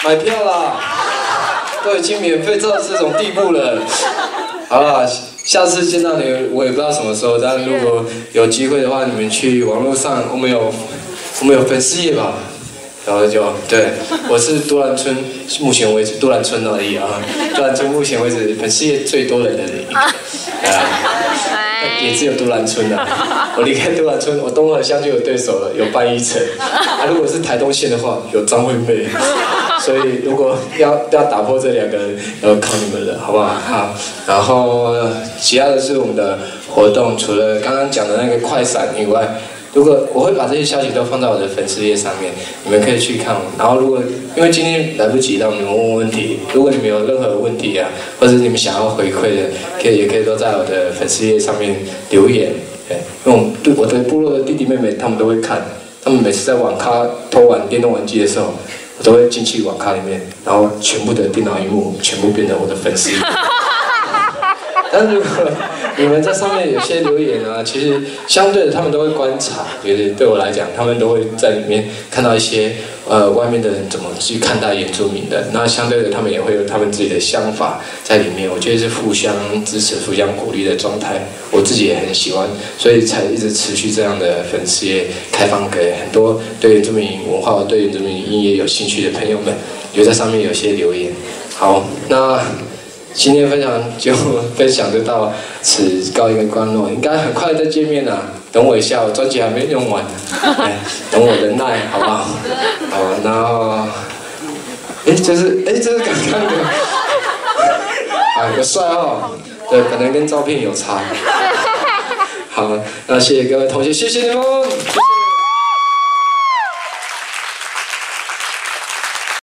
买票啦！都已经免费到这种地步了。好啦，下次见到你，我也不知道什么时候，但如果有机会的话，你们去网络上，我们有粉丝页吧。然后就对，我是都兰村，目前为止都兰村而已啊，都兰村目前为止粉丝页最多人的一个，也只有都兰村了。我离开都兰村，我东河乡就有对手了，有范依晨。如果是台东县的话，有张惠妹。所以如果要打破这两个人，要靠你们了，好不好？好。然后其他的是我们的活动，除了刚刚讲的那个快闪以外。如果我会把这些消息都放在我的粉丝页上面，你们可以去看。然后如果因为今天来不及让你们问问题，如果你们有任何问题啊，或者你们想要回馈的，也可以都在我的粉丝页上面留言。因为我的部落的弟弟妹妹他们都会看，他们每次在网咖偷玩电动玩具的时候，我都会进去网咖里面，然后全部的电脑萤幕全部变成我的粉丝。但如果你们在上面有些留言啊，其实相对的他们都会观察，就是对我来讲，他们都会在里面看到一些外面的人怎么去看待原住民的，那相对的他们也会有他们自己的想法在里面，我觉得是互相支持、互相鼓励的状态，我自己也很喜欢，所以才一直持续这样的粉丝页开放给很多对原住民文化、对原住民音乐有兴趣的朋友们，有在上面有些留言。好，那。今天分享就到此告一个段落，应该很快再见面啦。等我一下，我专辑还没用完，等我忍耐，好不好？好，然后，这是刚刚的，有帅哦，对，可能跟照片有差。好，那谢谢各位同学，谢谢你们。